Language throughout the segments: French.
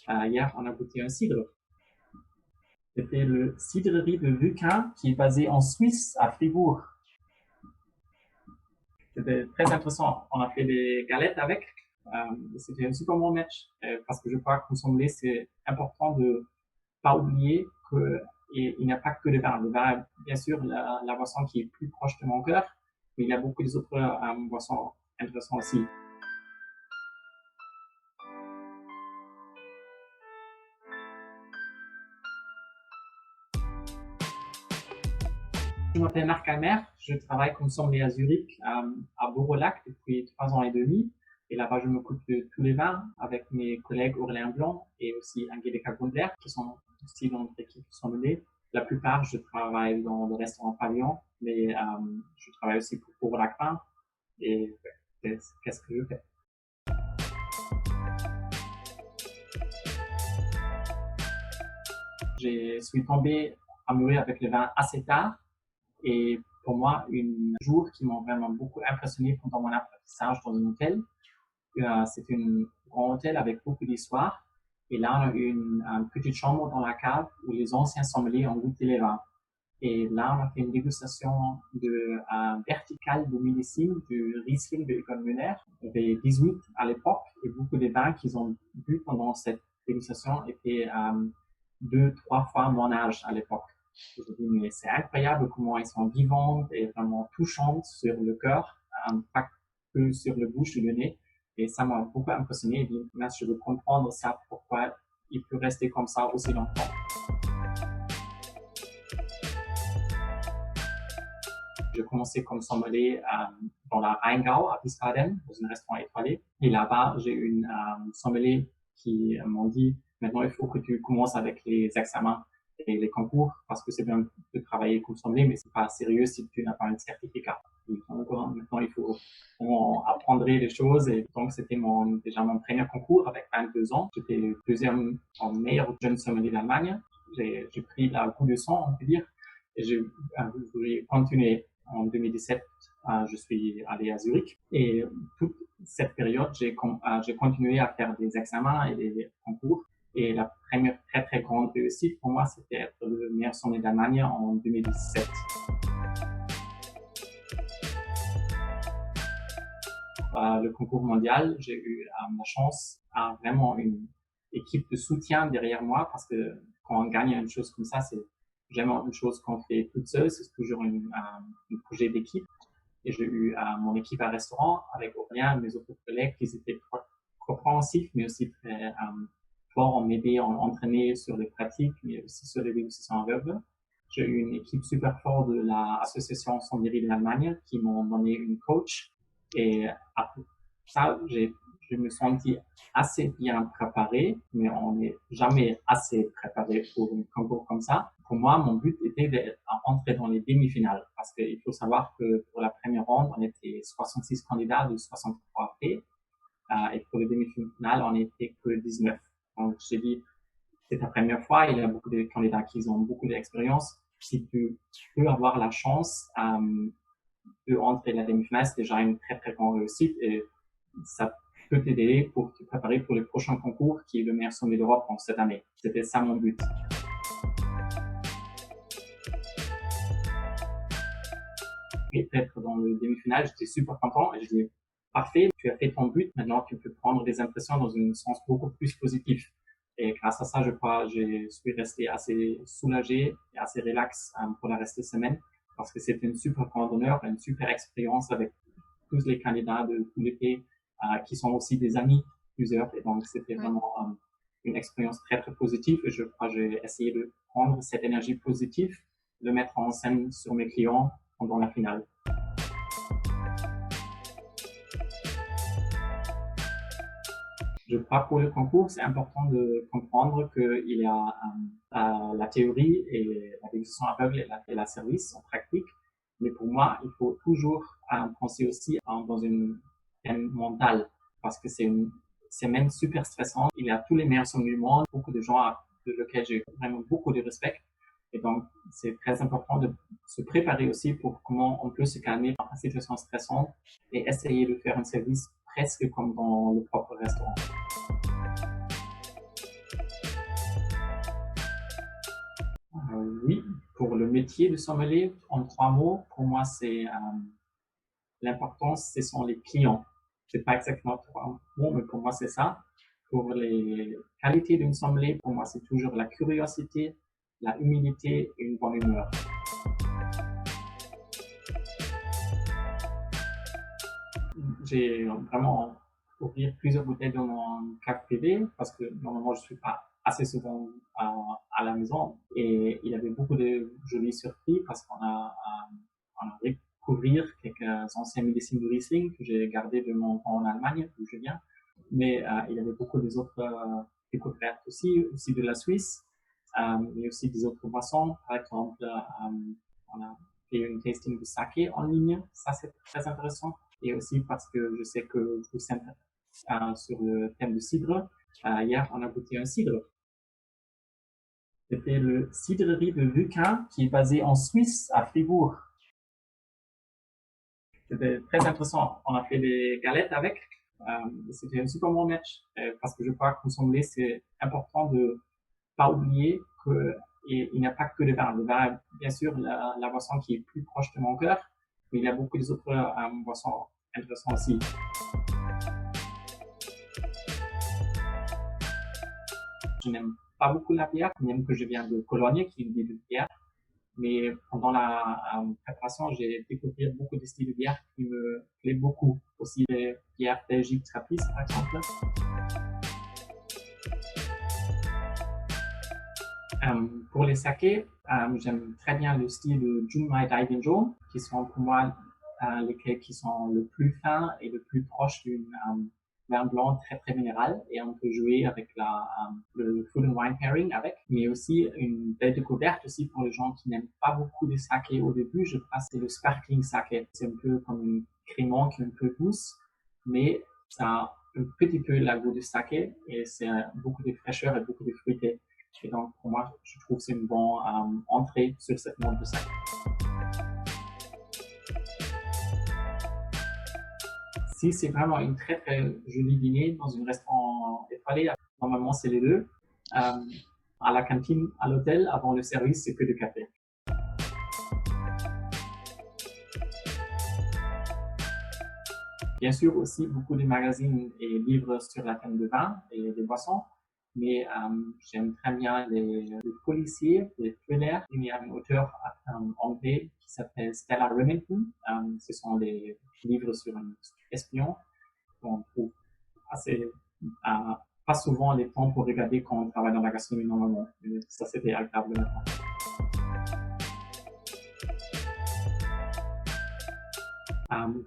Hier, on a goûté un cidre. C'était le cidrerie de Luca qui est basé en Suisse, à Fribourg. C'était très intéressant. On a fait des galettes avec. C'était un super bon match parce que je crois que consommer, c'est important de pas oublier qu'il n'y a pas que le vin. Le vin, bien sûr, la boisson qui est plus proche de mon cœur, mais il y a beaucoup d'autres boissons intéressantes aussi. Je m'appelle Marc Almer, je travaille comme sommelier à Zurich, à Beaureau-Lac depuis 3 ans et demi. Et là-bas, je m'occupe de tous les vins avec mes collègues Aurélien Blanc et aussi Angelica Grundler, qui sont aussi dans notre équipe sommelier. La plupart, je travaille dans le restaurant Pavillon, mais je travaille aussi pour Beaureau-Lac Vin. Et qu'est-ce que je fais? Je suis tombé amoureux avec le vin assez tard. Et pour moi, un jour qui m'a vraiment beaucoup impressionné pendant mon apprentissage dans un hôtel. C'est un grand hôtel avec beaucoup d'histoire. Et là, on a une petite chambre dans la cave où les anciens sommeliers ont goûté les vins. Et là, on a fait une dégustation de verticale de millésime du Riesling de Egon Müller. Il y avait 18 à l'époque et beaucoup des vins qu'ils ont bu pendant cette dégustation étaient 2-3 fois mon âge à l'époque. Je me dis, mais c'est incroyable comment ils sont vivantes et vraiment touchantes sur le cœur, pas que sur le bouche ou le nez. Et ça m'a beaucoup impressionné. Et dit, je veux comprendre ça, pourquoi il peut rester comme ça aussi longtemps. J'ai commencé comme sommelier dans la Rheingau à Wiesbaden, dans un restaurant étoilé. Et là-bas, j'ai eu une sommelier qui m'ont dit, maintenant il faut que tu commences avec les examens et les concours, parce que c'est bien de travailler comme sommelier, mais c'est pas sérieux si tu n'as pas un certificat. Maintenant, il faut apprendre les choses. Et donc, c'était déjà mon premier concours avec 22 ans. J'étais deuxième en meilleur jeune sommelier d'Allemagne. J'ai pris la coup de sang, on peut dire. Et j'ai continué en 2017. Je suis allé à Zurich. Et toute cette période, j'ai continué à faire des examens et des concours. Et la première très très grande réussite pour moi, c'était être le meilleur sommelier d'Allemagne en 2017. Le concours mondial, j'ai eu la chance à vraiment une équipe de soutien derrière moi parce que quand on gagne une chose comme ça, c'est vraiment une chose qu'on fait toute seule, c'est toujours un projet d'équipe. Et j'ai eu mon équipe à restaurant avec Aurélien, mes autres collègues qui étaient compréhensifs, mais aussi très forts en m'aider, en entraîner sur les pratiques, mais aussi sur les dégustations aveugles. J'ai eu une équipe super forte de l'association Sommellerie d'Allemagne qui m'ont donné une coach. Et après ça, je me sentis assez bien préparé, mais on n'est jamais assez préparé pour un concours comme ça. Pour moi, mon but était d'entrer dans les demi-finales, parce qu'il faut savoir que pour la première ronde, on était 66 candidats de 63 faits, et pour les demi-finales, on n'était que 19. Donc, j'ai dit, c'est ta première fois, il y a beaucoup de candidats qui ont beaucoup d'expérience. Si tu peux avoir la chance de entrer la demi-finale, c'est déjà une très très grande réussite et ça peut t'aider pour te préparer pour le prochain concours qui est le meilleur sommelier d'Europe en cette année. C'était ça mon but. Et peut-être dans le demi-finale, j'étais super content et je dis parfait, tu as fait ton but, maintenant tu peux prendre des impressions dans un sens beaucoup plus positif. Et grâce à ça, je crois, je suis resté assez soulagé et assez relax pour la restée semaine parce que c'était une super grande honneur, une super expérience avec tous les candidats de tous les pays qui sont aussi des amis, plusieurs. Et donc, c'était vraiment une expérience très, très positive. Et je crois que j'ai essayé de prendre cette énergie positive, de mettre en scène sur mes clients pendant la finale. Je crois que pour le concours, c'est important de comprendre qu'il y a la théorie et la dégustation aveugle et la service en pratique. Mais pour moi, il faut toujours penser aussi dans une thème mentale parce que c'est même super stressant. Il y a tous les meilleurs sommeliers du monde, beaucoup de gens de lesquels j'ai vraiment beaucoup de respect. Et donc, c'est très important de se préparer aussi pour comment on peut se calmer dans une situation stressante et essayer de faire un service presque comme dans le propre restaurant. Pour le métier de sommelier, en 3 mots, pour moi, c'est l'importance, ce sont les clients. C'est pas exactement 3 mots, mais pour moi, c'est ça. Pour les qualités d'une sommelier, pour moi, c'est toujours la curiosité, la humilité et une bonne humeur. J'ai vraiment ouvert plusieurs bouteilles dans mon cave privé parce que normalement je suis pas assez souvent à la maison et il y avait beaucoup de jolies surprises parce on a découvert quelques anciennes médecines de Riesling que j'ai gardées de mon temps en Allemagne où je viens, mais il y avait beaucoup des autres découvertes aussi de la Suisse, mais aussi des autres boissons. Par exemple, on a fait une tasting de saké en ligne, ça c'est très intéressant. Et aussi parce que je sais que vous êtes sur le thème du cidre. Hier, on a goûté un cidre. C'était le cidrerie de Lucas, qui est basé en Suisse, à Fribourg. C'était très intéressant. On a fait des galettes avec. C'était un super bon match parce que je crois que consommer, c'est important de pas oublier que il n'y a pas que le vin. Le vin est bien sûr la boisson qui est plus proche de mon cœur, mais il y a beaucoup d'autres boissons intéressantes aussi. Je n'aime pas beaucoup la bière, même que je viens de Cologne, qui est une ville de bière. Mais pendant la préparation, j'ai découvert beaucoup de styles de bière qui me plaisent beaucoup. Aussi les bières belgiques Trappist, par exemple. Pour les sakés, j'aime très bien le style de Junmai Daiginjo, qui sont pour moi lesquels qui sont le plus fins et le plus proche d'une vin blanc très très minéral, et on peut jouer avec le food and wine pairing avec, mais aussi une belle découverte aussi pour les gens qui n'aiment pas beaucoup de saké au début. Je pense que c'est le sparkling saké. C'est un peu comme une crémant qui est un peu douce, mais ça a un petit peu la goût de saké et c'est beaucoup de fraîcheur et beaucoup de fruité. Et donc, pour moi, je trouve que c'est une bonne entrée sur cette mode de saké. Si c'est vraiment une très très jolie dîner dans un restaurant étoilé, normalement c'est les deux. À la cantine, à l'hôtel, avant le service, c'est que du café. Bien sûr aussi beaucoup de magazines et livres sur la thème de vin et des boissons, mais j'aime très bien les policiers, les thrillers. Il y a un auteur anglais qui s'appelle Stella Remington. Ce sont des livres sur un espion qu'on trouve assez, pas souvent les temps pour regarder quand on travaille dans la gastronomie normalement. Ça, c'était agréable maintenant.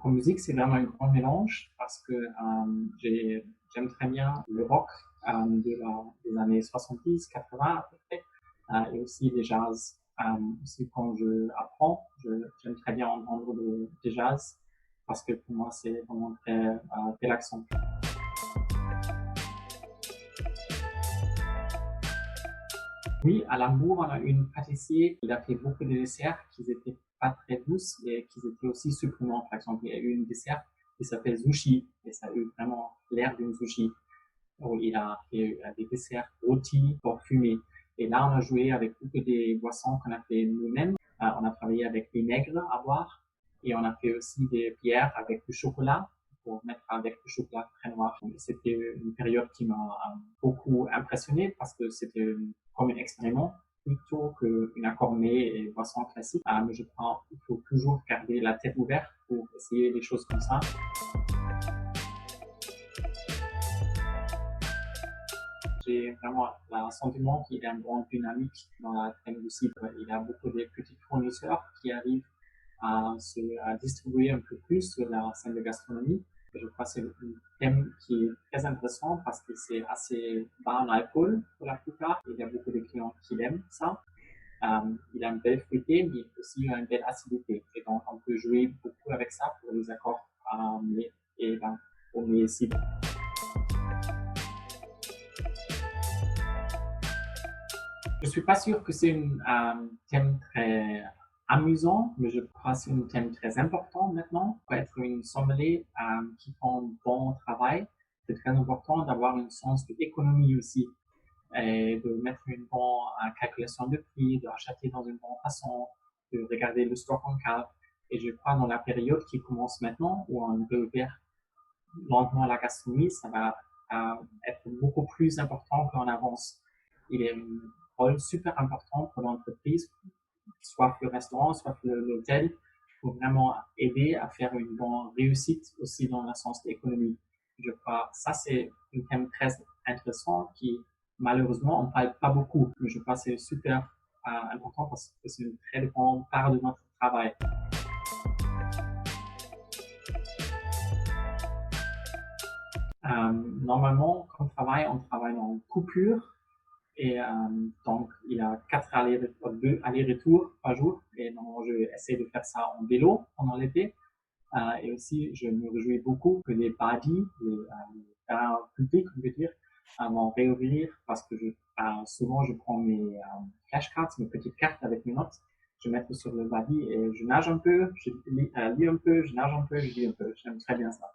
Comme musique, c'est vraiment un grand mélange parce que j'aime très bien le rock des années 70, 80 à peu près, et aussi les jazz. Aussi quand je apprends, j'aime très bien entendre des jazz parce que pour moi, c'est vraiment très relaxant. Oui, à Lambourg, on a une pâtissier qui a fait beaucoup de desserts qui étaient pas très douces et qui étaient aussi surprenants. Par exemple, il y a eu une dessert qui s'appelle Sushi et ça a eu vraiment l'air d'une sushi. Où il a fait des desserts rôtis, parfumés. Et là, on a joué avec beaucoup des boissons qu'on a fait nous-mêmes. On a travaillé avec des nègres à boire et on a fait aussi des bières avec du chocolat pour mettre avec du chocolat très noir. C'était une période qui m'a beaucoup impressionné parce que c'était comme un expériment plutôt qu'une accord mets et boisson classique. Mais je crois qu'il faut toujours garder la tête ouverte pour essayer des choses comme ça. J'ai vraiment le sentiment qu'il y a une grande dynamique dans la thème du site. Il y a beaucoup de petits fournisseurs qui arrivent à distribuer un peu plus sur la scène de gastronomie. Je crois que c'est un thème qui est très intéressant parce que c'est assez bas en alcool pour la plupart. Il y a beaucoup de clients qui aiment ça. Il a une belle fruité, mais aussi une belle acidité. Et donc, on peut jouer beaucoup avec ça pour les accords pour les cibles. Je suis pas sûr que c'est un thème très amusant, mais je crois que c'est un thème très important maintenant. Pour être une sommelier qui fait un bon travail, c'est très important d'avoir un sens de l'économie aussi. et de mettre une bonne calculation de prix, de acheter dans une bonne façon, de regarder le stock en cave. Et je crois dans la période qui commence maintenant, où on réouvert lentement la gastronomie, ça va être beaucoup plus important qu'en avance. Il est un rôle super important pour l'entreprise, soit le restaurant, soit l'hôtel, pour vraiment aider à faire une bonne réussite aussi dans le sens de l'économie. Je crois ça c'est un thème très intéressant qui malheureusement on ne parle pas beaucoup, mais je crois que c'est super important parce que c'est une très grande part de notre travail. Normalement, quand on travaille en coupure. Et donc, il y a 2 allers-retours par jour. Et donc, je essaie de faire ça en vélo pendant l'été. Et aussi, je me réjouis beaucoup que les badis, les terrains publics, on peut dire, vont réouvrir parce que souvent, je prends mes flashcards, mes petites cartes avec mes notes. Je mets sur le badi et je nage un peu, je lis un peu, je nage un peu, je lis un peu. J'aime très bien ça.